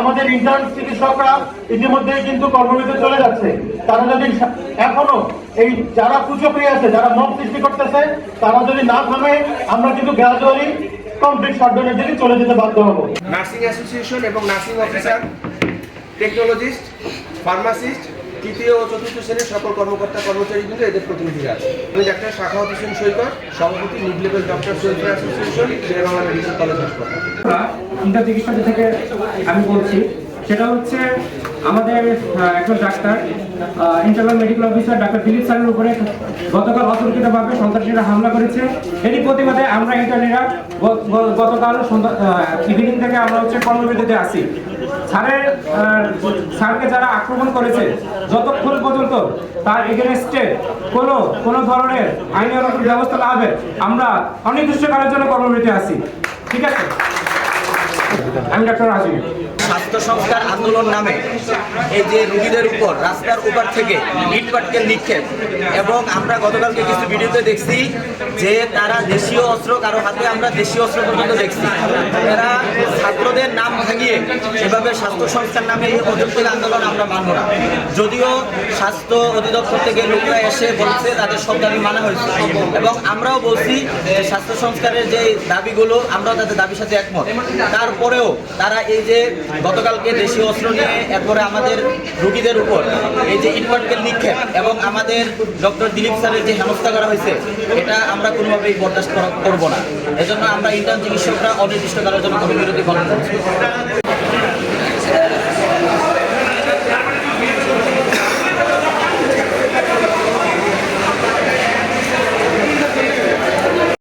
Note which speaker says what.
Speaker 1: আমাদের ইন্টার্ন চিকিৎসকরা ইতিমধ্যেই কিন্তু কর্মবিরতি চলে যাচ্ছে। তারা যদি এখনো এই যারা কুচক্রিয়া আছে, যারা মব সৃষ্টি করতেছে, তারা যদি না থামে, আমরা কিন্তু গ্রাজুয়ালি কমপ্লিট শাটডাউনের দিকে চলে যেতে বাধ্য হব।
Speaker 2: নার্সিং অ্যাসোসিয়েশন এবং নার্সিং অফিসার, টেকনোলজিস্ট, ফার্মাসিস্ট, তৃতীয় ও চতুর্থ শ্রেণীর সকল কর্মকর্তা কর্মচারী কিন্তু এদের প্রতিনিধিরা আছে। আমি ডাক্তার শাখাওয়াত হোসেন সৈকত, সভাপতি mid level doctor welfare association, Sher-e-Bangla medical college হাসপাতাল।
Speaker 3: ইন্টার চিকিৎসা থেকে আমি বলছি, সেটা হচ্ছে আমাদের একজন ডাক্তার ইন্টারনাল মেডিকেল অফিসার ডাক্তার দিলীপ স্যারের উপরে গতকাল অতর্কিতভাবে সন্ত্রাসীরা হামলা করেছে। এরই প্রতিবাদে আমরা ইন্টার্নিরা গতকাল ইভিনিং থেকে আমরা হচ্ছে কর্মবিরতিতে আসি। স্যারকে যারা আক্রমণ করেছে, যতক্ষণ পর্যন্ত তার এগেনস্টে কোনো ধরনের আইনানুগ ব্যবস্থা না হবে, আমরা অনির্দিষ্টকালের জন্য কর্মবিরতি আসি। ঠিক আছে, আমি ডাক্তার রাজীব।
Speaker 4: স্বাস্থ্য সংস্কার আন্দোলন নামে এই যে রোগীদের উপর রাস্তার উপর থেকে ইট পাটকেল নিক্ষেপ, এবং আমরা গতকালকে কিছু ভিডিওতে দেখছি যে তারা দেশীয় অস্ত্র, কারো হাতে আমরা দেশীয় অস্ত্র পর্যন্ত দেখছি। এরা ছাত্রদের নাম ভাঙিয়ে এভাবে স্বাস্থ্য সংস্কার নামে এই অযৌক্তিক আন্দোলন আমরা মানব না। যদিও স্বাস্থ্য অধিদপ্তর থেকে লোকরা এসে বলছে তাদের সব দাবি মানা হয়েছে, এবং আমরাও বলছি যে স্বাস্থ্য সংস্কারের যে দাবিগুলো আমরাও তাদের দাবির সাথে একমত। তারপরেও তারা এই যে গতকালকে দেশীয় অস্ত্র নিয়ে এরপরে আমাদের রোগীদের উপর এই যে ইটপাটকেল নিক্ষেপ এবং আমাদের ডক্টর দিলীপ স্যারের যে হেনস্থা করা হয়েছে, এটা আমরা কোনোভাবেই বরদাস্ত করব না। এজন্য আমরা ইন্টার্ন চিকিৎসকরা অনির্দিষ্টকালের জন্য কর্মবিরতি পালন করছি।